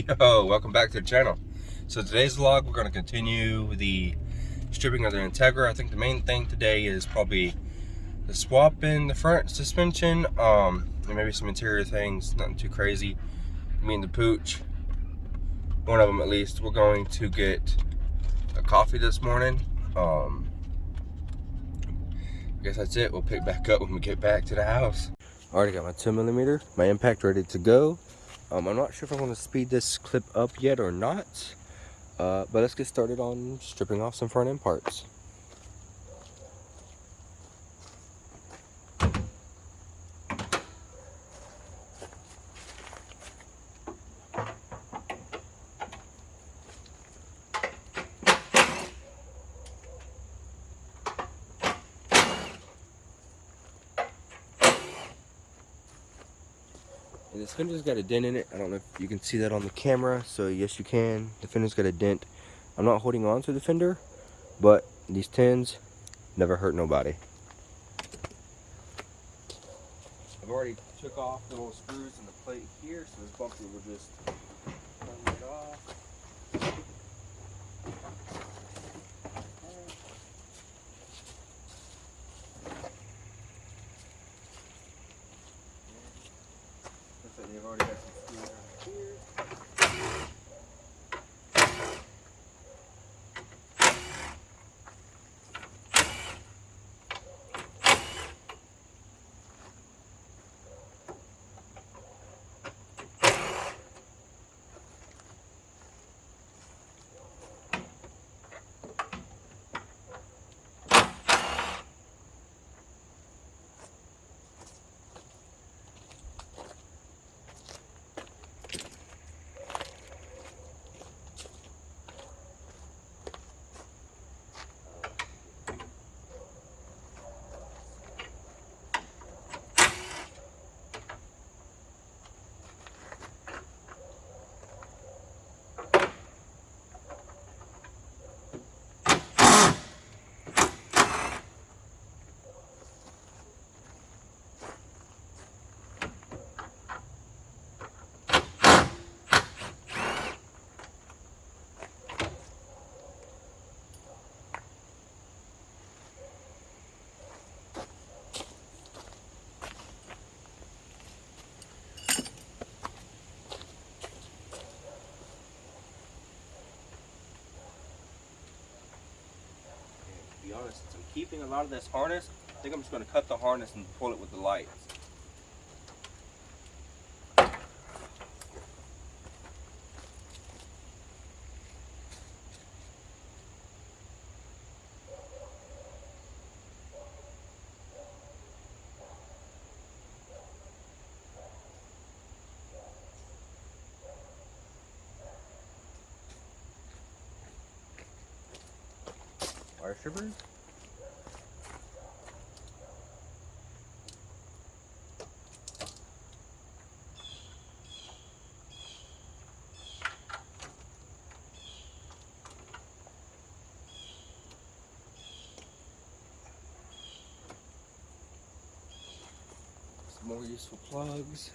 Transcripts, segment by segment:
Yo, welcome back to the channel. So today's vlog, we're going to continue the stripping of the Integra. I think the main thing today is probably the swap in the front suspension, and maybe some interior things, nothing too crazy. Me and the pooch, one of them at least, we're going to get a coffee this morning. I guess that's it. We'll pick back up when we get back to the house. Already got my 10mm, my impact ready to go. I'm not sure if I want to speed this clip up yet or not, but let's get started on stripping off some front end parts. And this fender's got a dent in it. I don't know if you can see that on the camera, so yes you can. The fender's got a dent. I'm not holding on to the fender, but these tins never hurt nobody. I've already took off the little screws and the plate here, so this bumper will just turn it off. Looks like they've already got some screws over here. To be honest, since I'm keeping a lot of this harness, I think I'm just going to cut the harness and pull it with the lights. Wire strippers. Some more useful plugs.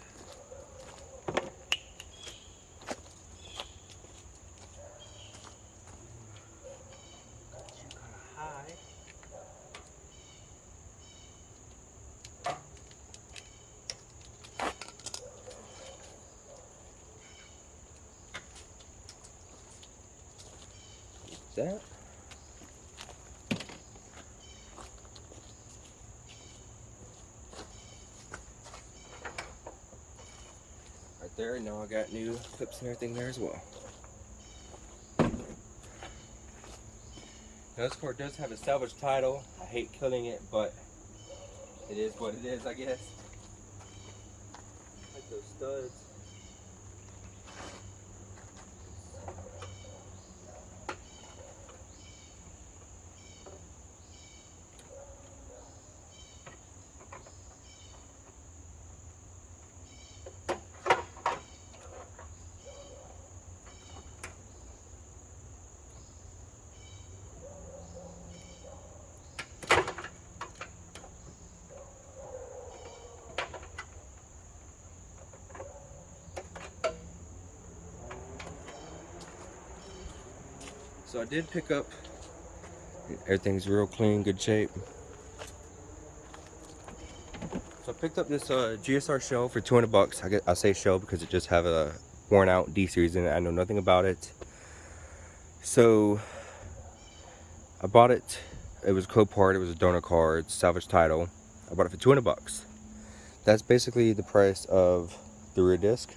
That. Right there, now I got new clips and everything there as well. Now this cord does have a salvage title. I hate killing it, but it is what it is, I guess. Like those studs. So I did pick up, everything's real clean, good shape. So I picked up this GSR shell for 200 bucks. I say shell because it just have a worn out D series in it. I know nothing about it. So I bought it. It was a Copart. It was a donor card, salvage title. I bought it for 200 bucks. That's basically the price of the rear disc.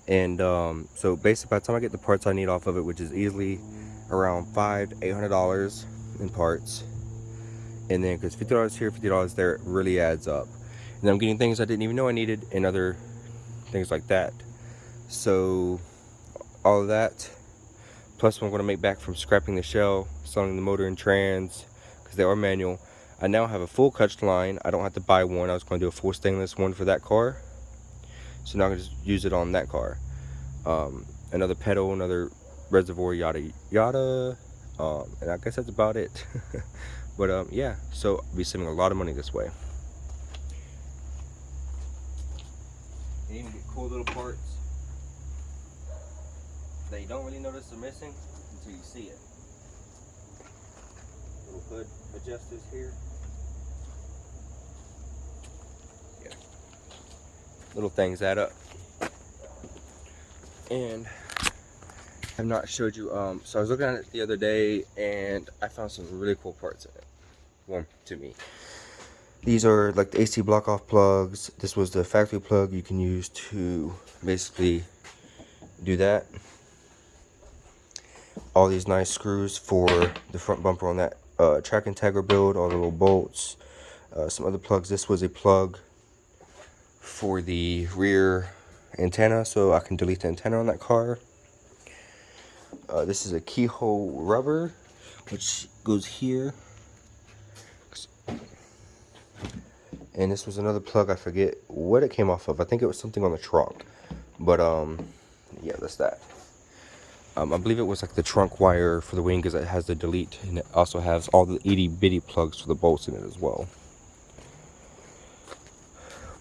And so basically by the time I get the parts I need off of it, which is easily around $500 to $800 in parts, and then because $50 here, $50 there, it really adds up. And then I'm getting things I didn't even know I needed and other things like that. So all of that, plus what I'm going to make back from scrapping the shell, selling the motor and trans, because they are manual. I now have a full cut line. I don't have to buy one. I was going to do a full stainless one for that car. So now I can just use it on that car. Another pedal, another reservoir, yada yada. And I guess that's about it. But yeah, so I'll be saving a lot of money this way. And even get cool little parts that you don't really notice are missing until you see it. Little hood adjusters here. Yeah. Little things add up. And I've not showed you, so I was looking at it the other day and I found some really cool parts in it. One to me. These are like the AC block off plugs. This was the factory plug you can use to basically do that. All these nice screws for the front bumper on that track integra build, all the little bolts, some other plugs. This was a plug for the rear antenna, so I can delete the antenna on that car. This is a keyhole rubber, which goes here. And this was another plug, I forget what it came off of. I think it was something on the trunk. But yeah, that's that. I believe it was like the trunk wire for the wing, because it has the delete, and it also has all the itty bitty plugs for the bolts in it as well.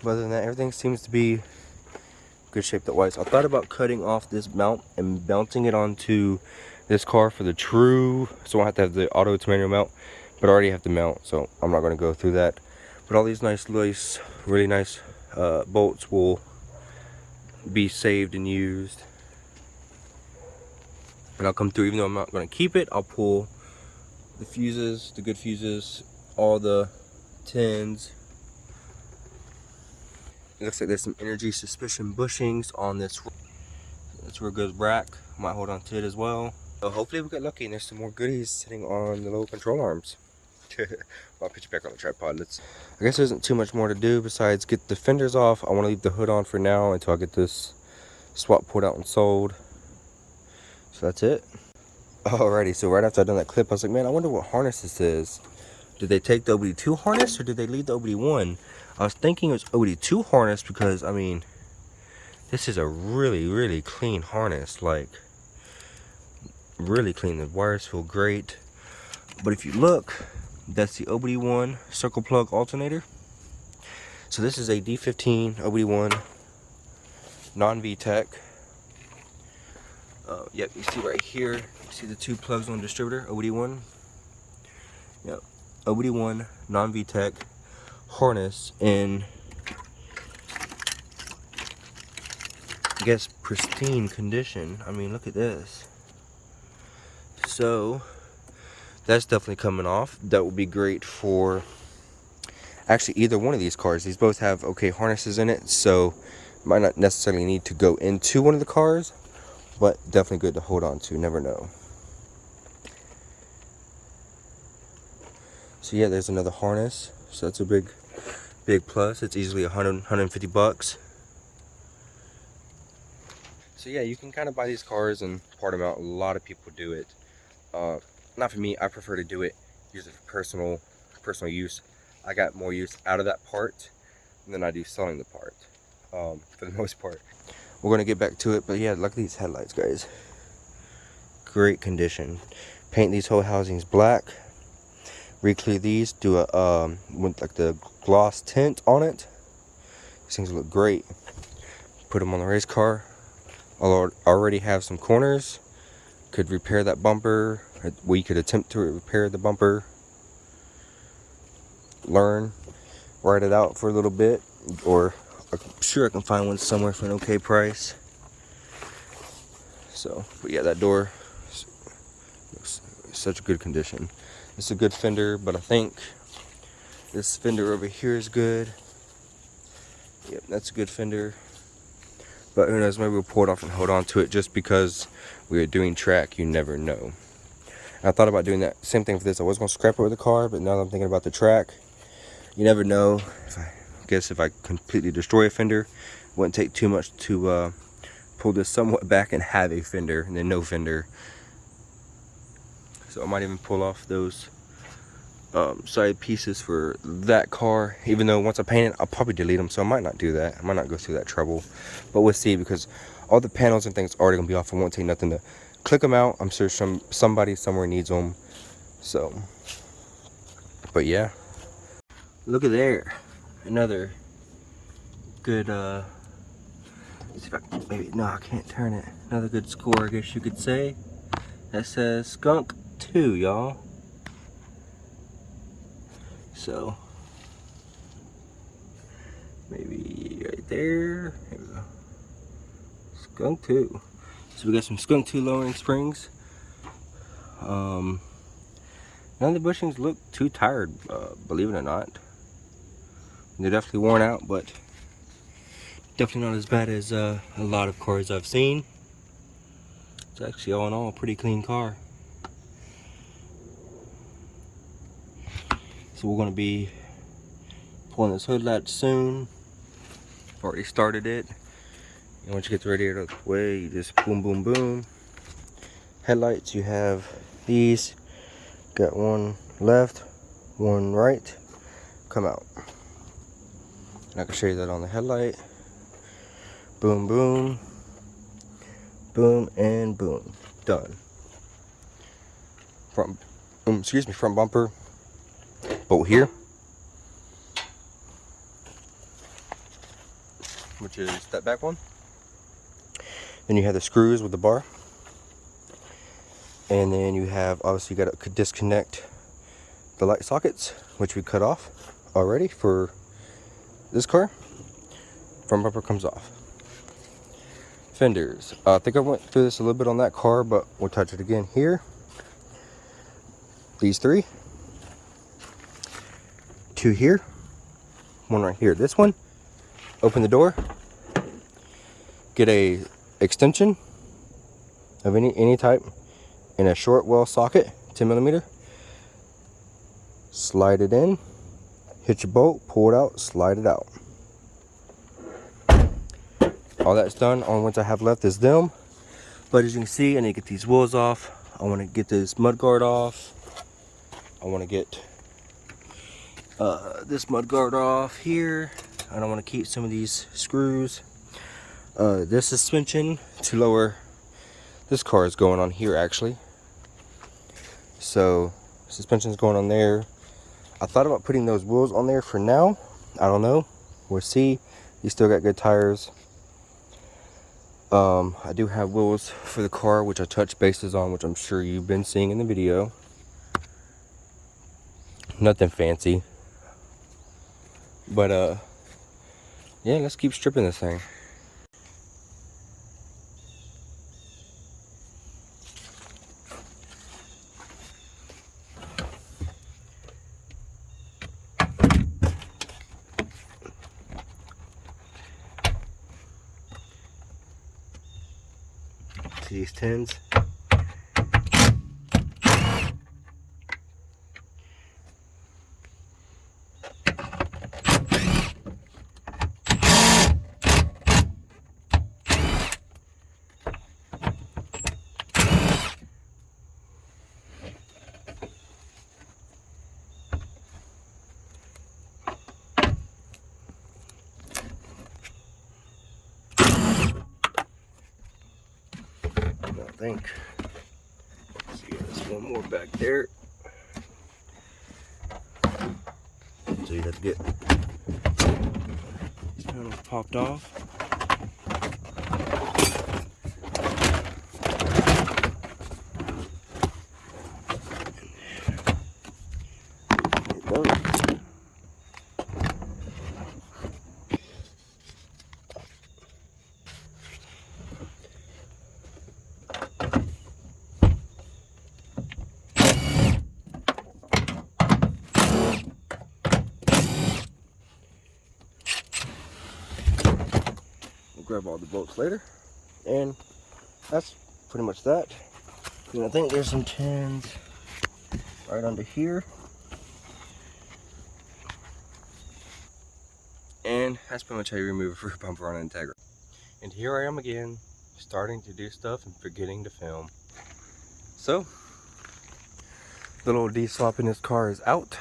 But other than that, everything seems to be good shape that wise. I thought about cutting off this mount and mounting it onto this car for the true, so I don't have to have the auto to manual mount, but I already have the mount, so I'm not going to go through that. But all these nice, really nice bolts will be saved and used. And I'll come through, even though I'm not going to keep it, I'll pull the fuses, the good fuses, all the tins. It looks like there's some energy suspicion bushings on this. That's where it goes back. Might hold on to it as well. So hopefully we get lucky and there's some more goodies sitting on the little control arms. I'll put you back on the tripod. I guess there isn't too much more to do besides get the fenders off. I want to leave the hood on for now until I get this swap pulled out and sold. So that's it. Alrighty, so right after I done that clip, I was like, man, I wonder what harness this is. Did they take the OBD2 harness or did they leave the OBD1? I was thinking it was OBD2 harness because, I mean, this is a really clean harness. Like, really clean. The wires feel great. But if you look, that's the OBD1 circle plug alternator. So this is a D15 OBD1 non-VTEC. Yep, you see right here, you see the two plugs on the distributor, OBD1. Yep, OBD1 non-VTEC harness in, I guess, pristine condition. I mean, look at this. So that's definitely coming off. That would be great for actually either one of these cars. These both have okay harnesses in it, so might not necessarily need to go into one of the cars, but definitely good to hold on to. Never know. So yeah, there's another harness. So that's a big plus. It's easily 150 bucks. So yeah, you can kind of buy these cars and part them out. A lot of people do it. Not for me. I prefer to do it, use it for personal use. I got more use out of that part than I do selling the part, for the most part. We're gonna get back to it, but yeah, look at these headlights, guys. Great condition. Paint these whole housings black. Re-clear these. Do a with like the gloss tint on it. These things look great. Put them on the race car. I'll already have some corners could repair that bumper. We could attempt to repair the bumper, learn, ride it out for a little bit, or I'm sure I can find one somewhere for an okay price. So, but yeah, that door looks such a good condition. It's a good fender, but I think this fender over here is good. Yep, that's a good fender. But who knows, maybe we'll pull it off and hold on to it just because we are doing track. You never know. I thought about doing that same thing for this. I was going to scrap it with the car, but now that I'm thinking about the track, you never know. If I completely destroy a fender, it wouldn't take too much to pull this somewhat back and have a fender and then no fender. So I might even pull off those side pieces for that car, even though once I paint it I'll probably delete them, so I might not do that. I might not go through that trouble, but we'll see, because all the panels and things are already gonna be off. I won't take nothing to click them out. I'm sure somebody somewhere needs them. So, but yeah, look at there, another good let's see if I can, maybe, no, I can't turn it. Another good score, I guess you could say. That says Skunk 2, y'all. So maybe right there. Here we go. Skunk 2. So we got some Skunk 2 lowering springs. None of the bushings look too tired, believe it or not. They're definitely worn out, but definitely not as bad as a lot of cars I've seen. It's actually all in all a pretty clean car. So we're going to be pulling this hood latch soon. I've already started it. And once you get the radiator out of the way, you just boom, boom, boom. Headlights, you have these. Got one left, one right. Come out. And I can show you that on the headlight. Boom, boom. Boom, and boom. Done. Front bumper. Bolt here, which is that back one. Then you have the screws with the bar, and then you have, obviously, you got to disconnect the light sockets, which we cut off already for this car. Front bumper comes off. Fenders, I think I went through this a little bit on that car, but we'll touch it again here. These three. 2 here, 1 right here. This one, open the door, get a extension of any type in a short well socket, 10mm. Slide it in, hit your bolt, pull it out, slide it out. All that's done. Only ones I have left is them. But as you can see, I need to get these wheels off. I want to get this mud guard off. I want to get this mud guard off here, and I want to keep some of these screws. This suspension to lower this car is going on here, actually. So suspension's going on there. I thought about putting those wheels on there for now. I don't know, we'll see. You still got good tires. I do have wheels for the car, which I touched bases on, which I'm sure you've been seeing in the video. Nothing fancy. But yeah, let's keep stripping this thing. To these tins. I think. Let's see, there's one more back there. So you have to get these panels popped off. grab all the bolts later. And that's pretty much that. And I think there's some tins right under here. And that's pretty much how you remove a rear bumper on an Integra. And here I am again, starting to do stuff and forgetting to film. So, little old D-swap in this car is out.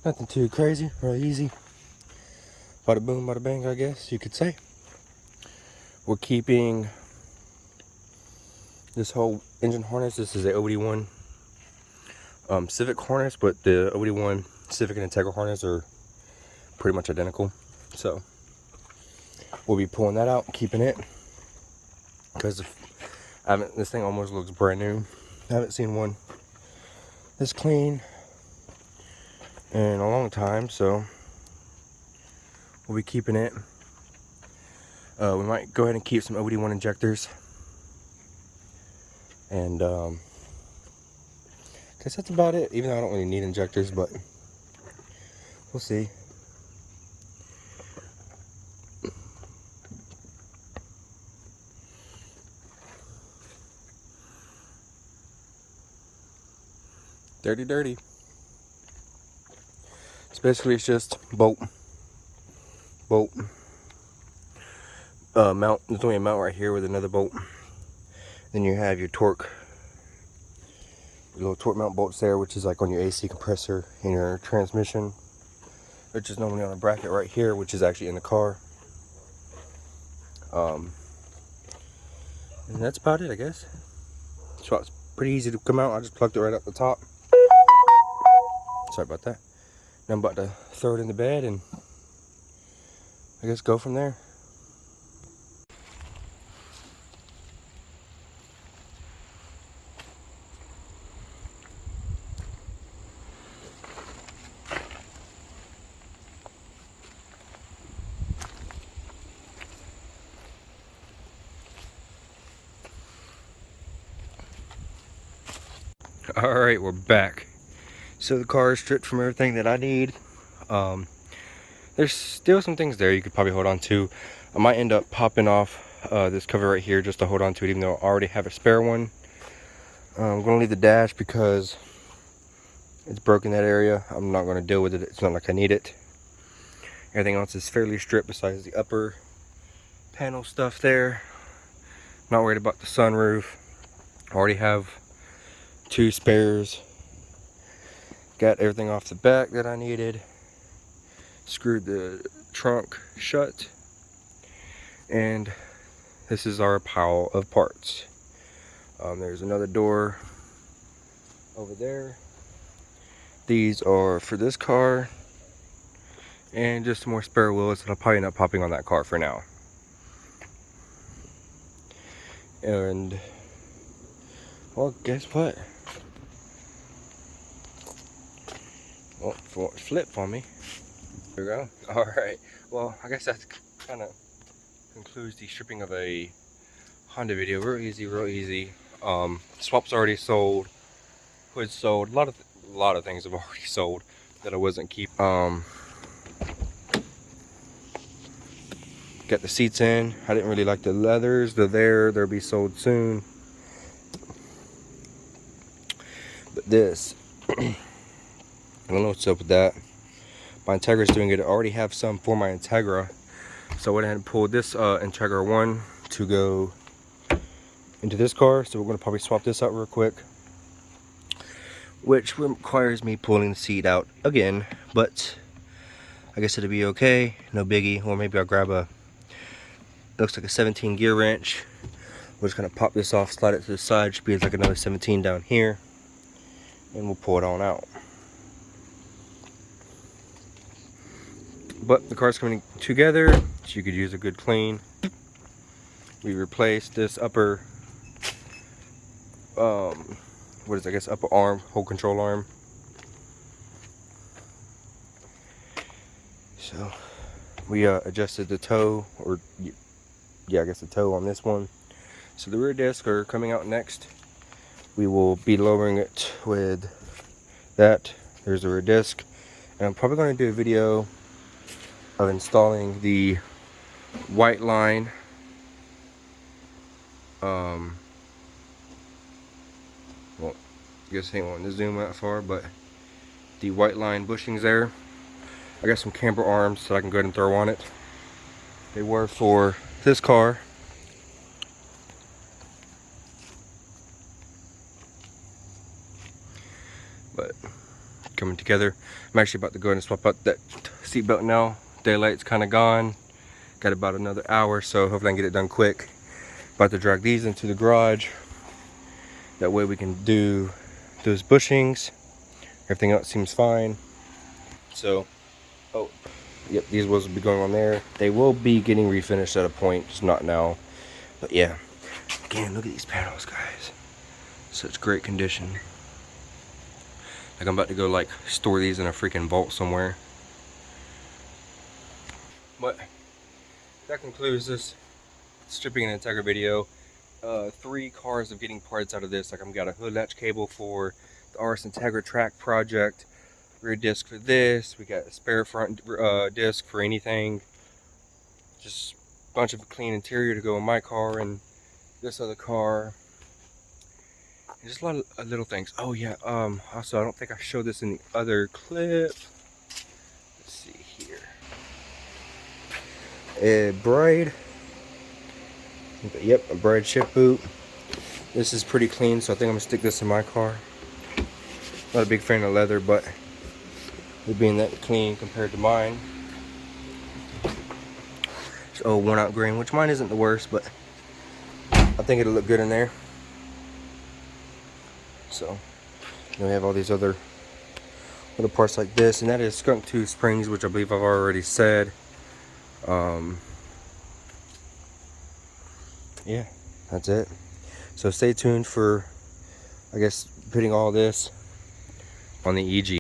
Nothing too crazy, really easy. Bada boom, bada bang, I guess you could say. We're keeping this whole engine harness. This is a OD1 Civic harness, but the OD1 Civic and Integra harness are pretty much identical. So we'll be pulling that out, keeping it, because this thing almost looks brand new. I haven't seen one this clean in a long time, so we'll be keeping it. We might go ahead and keep some OD1 injectors, and I guess that's about it, even though I don't really need injectors, but we'll see. Dirty. So basically it's just bolt, mount. There's only a mount right here with another bolt. Then you have your little torque mount bolts there, which is like on your AC compressor in your transmission, which is normally on a bracket right here, which is actually in the car. And that's about it, I guess. So it's pretty easy to come out. I just plugged it right up the top. Sorry about that. Now I'm about to throw it in the bed and I guess go from there. All right, we're back. So the car is stripped from everything that I need. There's still some things there you could probably hold on to. I might end up popping off this cover right here just to hold on to it, even though I already have a spare one. I'm gonna leave the dash because it's broken that area. I'm not gonna deal with it. It's not like I need it. Everything else is fairly stripped besides the upper panel stuff there. Not worried about the sunroof. I already have 2 spares. Got everything off the back that I needed. Screwed the trunk shut. And this is our pile of parts. There's another door over there. These are for this car. And just some more spare wheels that I'll probably end up popping on that car for now. And, well, guess what? Oh, flip on me. There we go. Alright, well, I guess that kind of concludes the stripping of a Honda video. Real easy. Swap's already sold. Hood's sold. A lot of things have already sold that I wasn't keeping. Got the seats in. I didn't really like the leathers. They're there. They'll be sold soon. But this, I don't know what's up with that. My Integra's doing it. I already have some for my Integra, so I went ahead and pulled this Integra 1 to go into this car. So we're going to probably swap this out real quick, which requires me pulling the seat out again, but I guess it'll be okay, no biggie. Or maybe I'll grab looks like a 17 gear wrench. We're just going to pop this off, slide it to the side. Should be like another 17 down here, and we'll pull it on out. But the car's coming together, so you could use a good clean. We replaced this upper, what is it, I guess upper arm, whole control arm. So we adjusted the toe, or yeah, I guess the toe on this one. So the rear discs are coming out next. We will be lowering it with that. There's the rear disc, and I'm probably going to do a video of installing the white line. Well, I guess I ain't wanting to zoom that far, but the white line bushings there. I got some camber arms that I can go ahead and throw on it. They were for this car. But coming together. I'm actually about to go ahead and swap out that seat belt now. Daylight's kind of gone. Got about another hour, so hopefully I can get it done quick. About to drag these into the garage. That way we can do those bushings. Everything else seems fine. So, oh, yep, these wheels will be going on there. They will be getting refinished at a point, just not now. But yeah, again, look at these panels, guys. Such great condition. Like I'm about to go like store these in a freaking vault somewhere. But that concludes this stripping and integra video. 3 cars of getting parts out of this. Like I've got a hood latch cable for the RS Integra track project, rear disc for this, we got a spare front disc for anything, just a bunch of clean interior to go in my car and this other car, and just a lot of little things. Oh yeah, also I don't think I showed this in the other clip. Let's see here. A braid. Yep, a braid ship boot. This is pretty clean, so I think I'm gonna stick this in my car. Not a big fan of leather, but it being that clean compared to mine. So worn out green, which mine isn't the worst, but I think it'll look good in there. So then we have all these other little parts like this, and that is skunk tooth springs, which I believe I've already said. Yeah, that's it. So stay tuned for, I guess, putting all this on the EG.